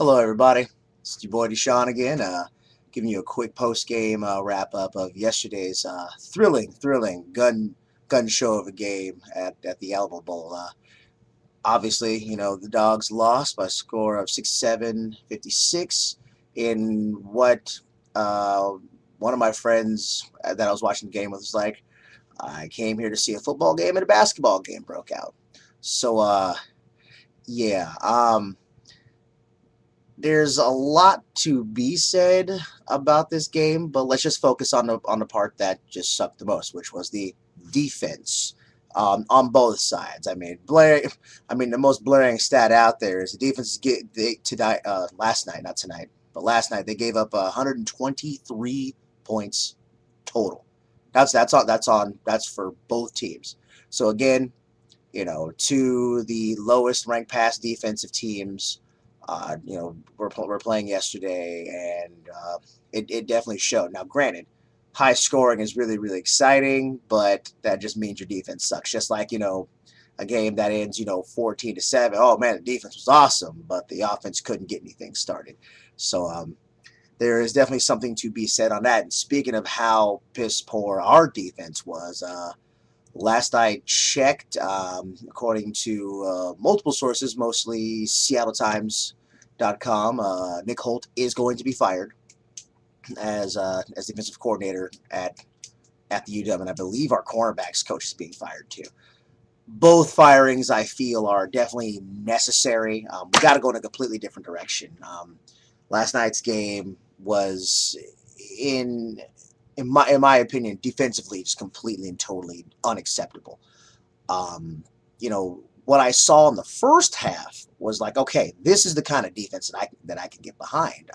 Hello, everybody. It's your boy DeeDeeJuan again, giving you a quick post-game wrap-up of yesterday's thrilling gun show of a game at the Alamo Bowl. Obviously, the Dogs lost by a score of 57-56 in what uh, one of my friends that I was watching the game with was like, I came here to see a football game and a basketball game broke out. So, yeah. There's a lot to be said about this game, but let's just focus on the part that just sucked the most, which was the defense on both sides. The most blaring stat out there is the defense last night, not tonight, but last night they gave up 123 points total. That's for both teams. So again, to the lowest ranked pass defensive teams. We're playing yesterday, and it definitely showed. Now, granted, high scoring is really exciting, but that just means your defense sucks. Just like a game that ends 14-7. Oh man, the defense was awesome, but the offense couldn't get anything started. So there is definitely something to be said on that. And speaking of how piss poor our defense was, last I checked, according to multiple sources, mostly SeattleTimes.com, Nick Holt is going to be fired as defensive coordinator at the UW, and I believe our cornerbacks coach is being fired too. Both firings, I feel, are definitely necessary. We got to go in a completely different direction. Last night's game was in my opinion, defensively, just completely and totally unacceptable. What I saw in the first half was like, okay, this is the kind of defense that I can get behind.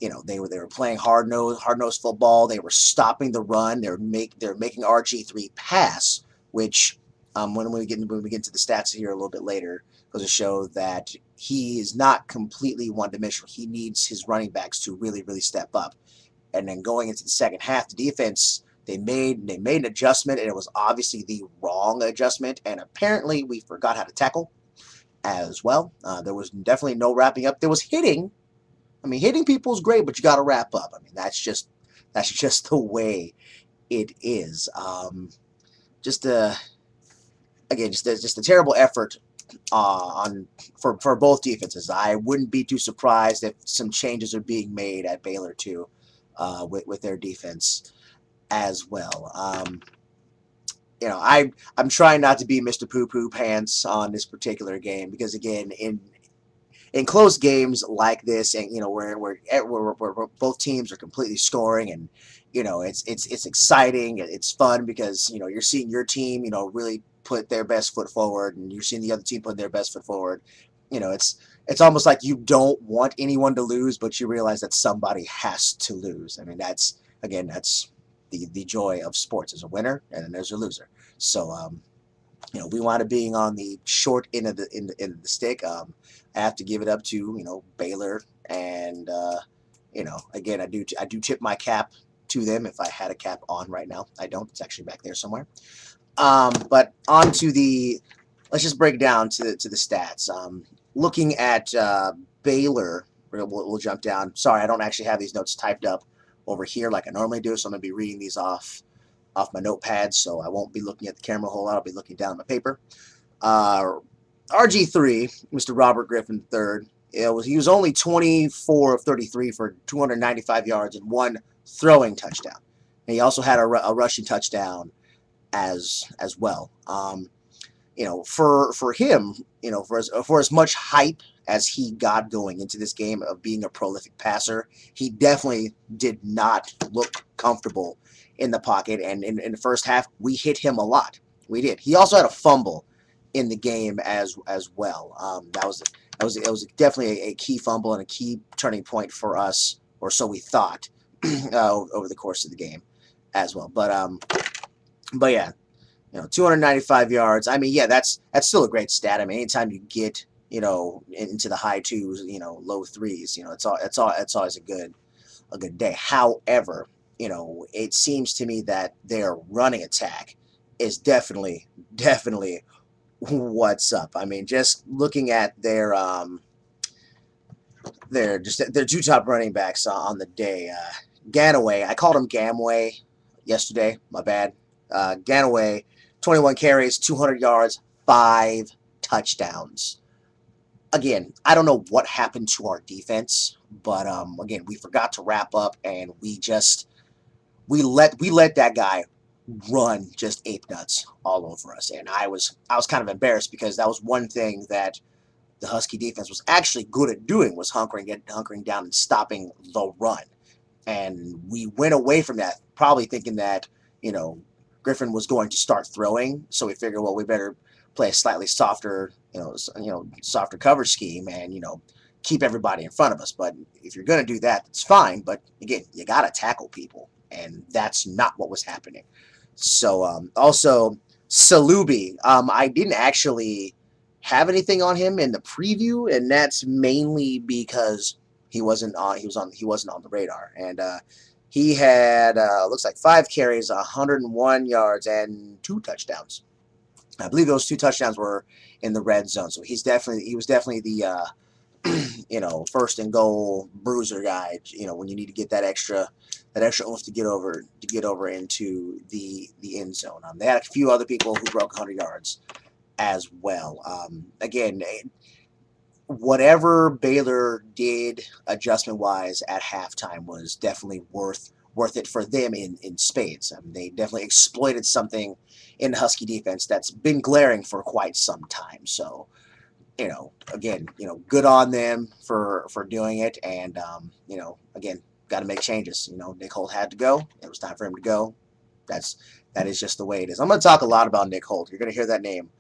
They were playing hard nosed football. They were stopping the run. They're making RG3 pass, which when we get into the stats here a little bit later, goes to show that he is not completely one dimensional. He needs his running backs to really step up. And then going into the second half, the defense they made an adjustment, and it was obviously the wrong adjustment. And apparently, we forgot how to tackle as well. There was definitely no wrapping up. There was hitting. I mean, hitting people is great, but you got to wrap up. I mean, that's just the way it is. Just a again, just a terrible effort on for both defenses. I wouldn't be too surprised if some changes are being made at Baylor too, with their defense as well. I'm trying not to be Mr. Poo Poo Pants on this particular game because again, in close games like this, and where both teams are completely scoring, and it's exciting, it's fun because you're seeing your team really put their best foot forward, and you're seeing the other team put their best foot forward. It's almost like you don't want anyone to lose, but you realize that somebody has to lose. I mean, that's the joy of sports. There's a winner and then there's a loser. So we wind up being on the short end of the stick. I have to give it up to Baylor, and again, I do tip my cap to them if I had a cap on right now. I don't. It's actually back there somewhere. But on to let's just break down to the stats. Looking at Baylor, we'll jump down. Sorry, I don't actually have these notes typed up over here like I normally do, so I'm going to be reading these off my notepad, so I won't be looking at the camera a whole lot. I'll be looking down at my paper. RG3, Mr. Robert Griffin III, he was only 24 of 33 for 295 yards and one throwing touchdown. And he also had a rushing touchdown as well. For him, for as much hype as he got going into this game of being a prolific passer, he definitely did not look comfortable in the pocket. And in the first half, we hit him a lot. We did. He also had a fumble in the game as well. That was definitely a key fumble and a key turning point for us, or so we thought, over the course of the game as well. But yeah. 295 yards. I mean, yeah, that's still a great stat. I mean, anytime you get, into the high twos, low threes, it's always a good day. However, it seems to me that their running attack is definitely what's up. I mean, just looking at their their two top running backs on the day. Ganaway, I called him Gamway yesterday. My bad. Ganaway, 21 carries, 200 yards, 5 touchdowns. Again, I don't know what happened to our defense, but again, we forgot to wrap up, and we let that guy run just ape nuts all over us, and I was kind of embarrassed because that was one thing that the Husky defense was actually good at doing, was hunkering down and stopping the run. And we went away from that, probably thinking that, Griffin was going to start throwing. So we figured, well, we better play a slightly softer, softer coverage scheme and, keep everybody in front of us. But if you're going to do that, that's fine. But again, you got to tackle people. And that's not what was happening. So also, Salubi, I didn't actually have anything on him in the preview, and that's mainly because he wasn't on the radar. And he had looks like 5 carries, 101 yards, and 2 touchdowns. I believe those 2 touchdowns were in the red zone. So he was definitely the first and goal bruiser guy. When you need to get that extra oomph to get over into the end zone. They had a few other people who broke 100 yards as well. Again, whatever Baylor did adjustment-wise at halftime was definitely worth it for them in spades. They definitely exploited something in the Husky defense that's been glaring for quite some time. So, again, good on them for doing it. And, again, got to make changes. Nick Holt had to go. It was time for him to go. That is just the way it is. I'm going to talk a lot about Nick Holt. You're going to hear that name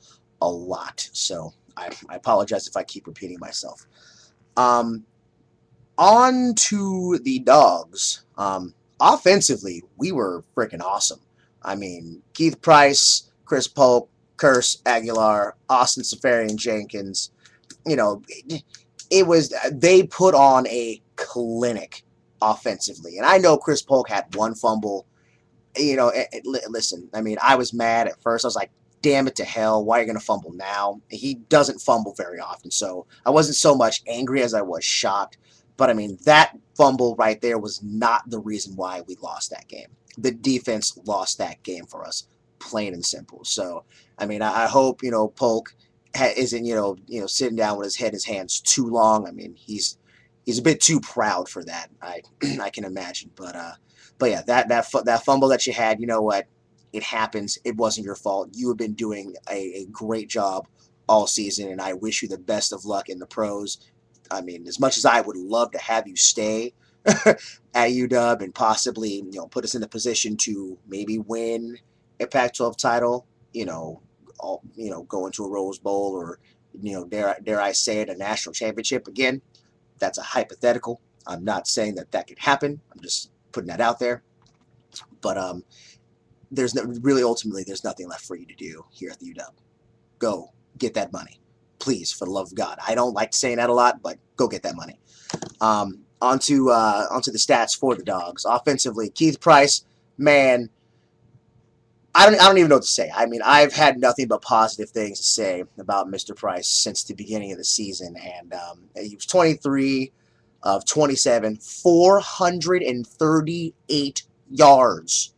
a lot. So I apologize if I keep repeating myself. On to the Dogs. Offensively, we were freaking awesome. I mean, Keith Price, Chris Polk, Curse Aguilar, Austin Safarian Jenkins. They put on a clinic offensively. And I know Chris Polk had 1 fumble. Listen, I mean, I was mad at first. I was like, damn it to hell, why are you going to fumble now? He doesn't fumble very often, so I wasn't so much angry as I was shocked. But, I mean, that fumble right there was not the reason why we lost that game. The defense lost that game for us, plain and simple. So, I mean, I hope, Polk isn't, sitting down with his head in his hands too long. I mean, he's a bit too proud for that, I can imagine. But yeah, that fumble that you had, you know what? It happens. It wasn't your fault. You have been doing a great job all season, and I wish you the best of luck in the pros. I mean, as much as I would love to have you stay at UW and possibly, put us in a position to maybe win a Pac-12 title, go into a Rose Bowl or, dare I say it, a national championship. Again, that's a hypothetical. I'm not saying that could happen. I'm just putting that out there. But ultimately, there's nothing left for you to do here at the UW. Go get that money, please, for the love of God. I don't like saying that a lot, but go get that money. Onto the stats for the Dogs. Offensively, Keith Price, man, I don't even know what to say. I mean, I've had nothing but positive things to say about Mr. Price since the beginning of the season, and he was 23 of 27, 438 yards.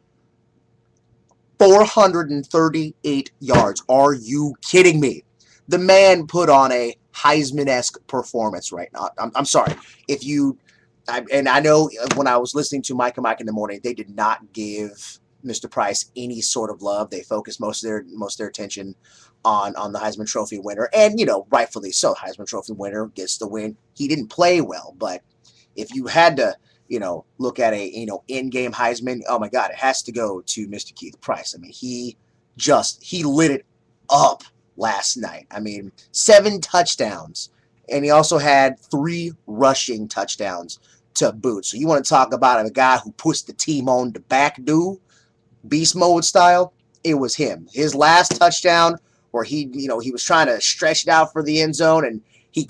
438 yards. Are you kidding me? The man put on a Heisman-esque performance right now. I'm sorry. And I know when I was listening to Mike and Mike in the morning, they did not give Mr. Price any sort of love. They focused most of their attention on the Heisman Trophy winner. And, rightfully so. Heisman Trophy winner gets the win. He didn't play well, but if you had to look at a, in-game Heisman, oh my God, it has to go to Mr. Keith Price. I mean, he lit it up last night. I mean, 7 touchdowns, and he also had 3 rushing touchdowns to boot. So you want to talk about a guy who puts the team on the back, beast mode style? It was him. His last touchdown, where he was trying to stretch it out for the end zone, and he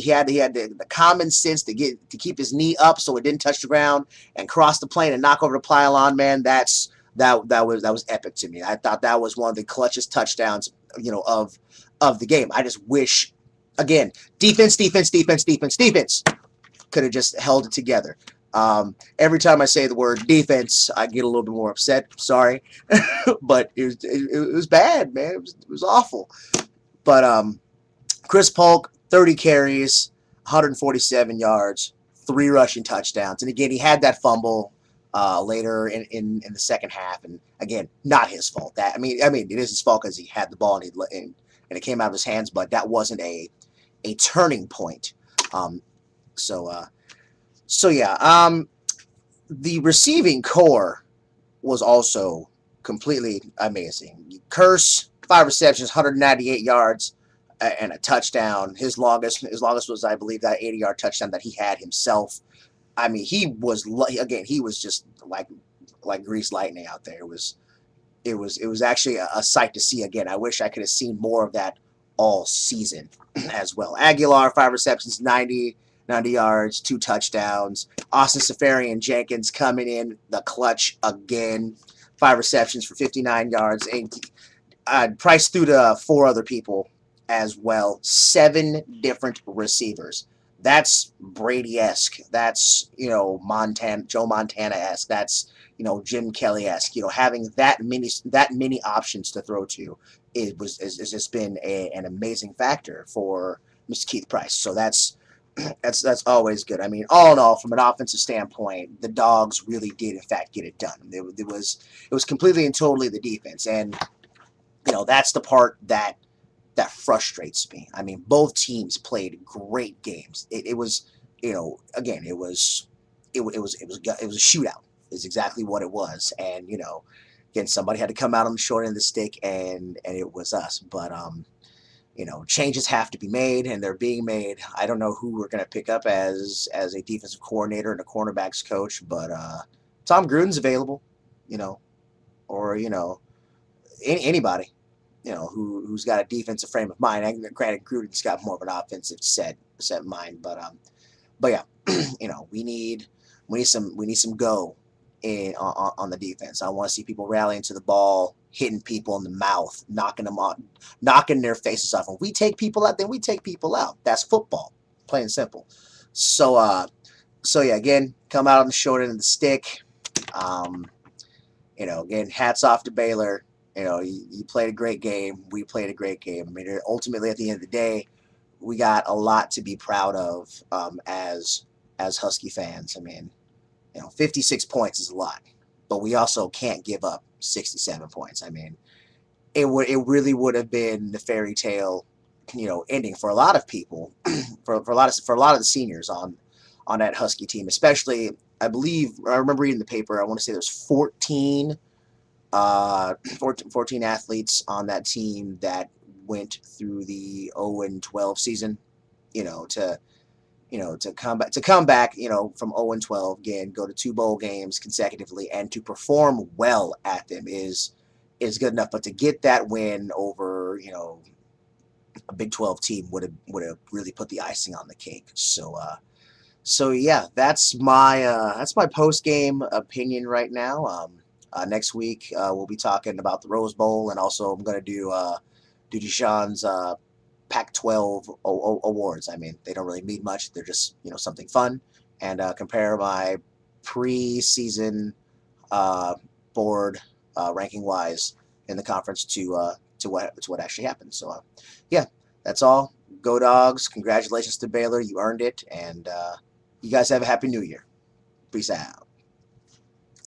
had the common sense to keep his knee up so it didn't touch the ground and cross the plane and knock over the pylon. Man, that was epic to me. I thought that was one of the clutchest touchdowns of the game. I just wish, again, defense. could have just held it together. Every time I say the word defense, I get a little bit more upset. Sorry, but it was bad, man. It was awful. But Chris Polk, 30 carries, 147 yards, 3 rushing touchdowns, and again he had that fumble later in the second half, and again not his fault. That I mean it is his fault because he had the ball and it came out of his hands, but that wasn't a turning point. So yeah, the receiving core was also completely amazing. Curse, 5 receptions, 198 yards, and a touchdown. His longest was, I believe, that 80-yard touchdown that he had himself. I mean, he was just like greased lightning out there. It was actually a sight to see again. I wish I could have seen more of that all season as well. Aguilar, 5 receptions, 90 yards, 2 touchdowns. Austin Safarian Jenkins coming in the clutch again. 5 receptions for 59 yards. And Price threw to 4 other people as well. 7 different receivers. That's Brady-esque. That's, Joe Montana-esque. That's, Jim Kelly-esque. Having that many options to throw to has just been an amazing factor for Mr. Keith Price. So that's always good. I mean, all in all, from an offensive standpoint, the Dogs really did in fact get it done. It was completely and totally the defense, and that's the part that frustrates me. I mean, both teams played great games. It was again, it was a shootout. Is exactly what it was, and again, somebody had to come out on the short end of the stick, and it was us. But changes have to be made, and they're being made. I don't know who we're going to pick up as a defensive coordinator and a cornerbacks coach, but Tom Gruden's available, or anybody, who's got a defensive frame of mind. And granted, Gruden's got more of an offensive set mind, but yeah, we need some go on the defense. I want to see people rallying to the ball, hitting people in the mouth, knocking their faces off. When we take people out, then we take people out. That's football, plain and simple. So yeah, again, come out on the short end of the stick. Again, hats off to Baylor. You played a great game. We played a great game. I mean, ultimately, at the end of the day, we got a lot to be proud of as Husky fans. I mean, 56 points is a lot, but we also can't give up 67 points. I mean, it really would have been the fairy tale, ending for a lot of people, for a lot of the seniors on that Husky team, especially. I remember reading the paper. I want to say there's 14 athletes on that team that went through the 0-12 season, to come back, from 0-12 again, go to 2 bowl games consecutively, and to perform well at them is good enough. But to get that win over, a Big 12 team would have really put the icing on the cake. So yeah, that's my post game opinion right now. Next week we'll be talking about the Rose Bowl, and also I'm going to do DeeDeeJuan's Pac-12 awards. I mean, they don't really mean much. They're just something fun, and compare my preseason board ranking wise in the conference to what actually happened. So yeah, that's all. Go Dogs! Congratulations to Baylor. You earned it, and you guys have a happy New Year. Peace out.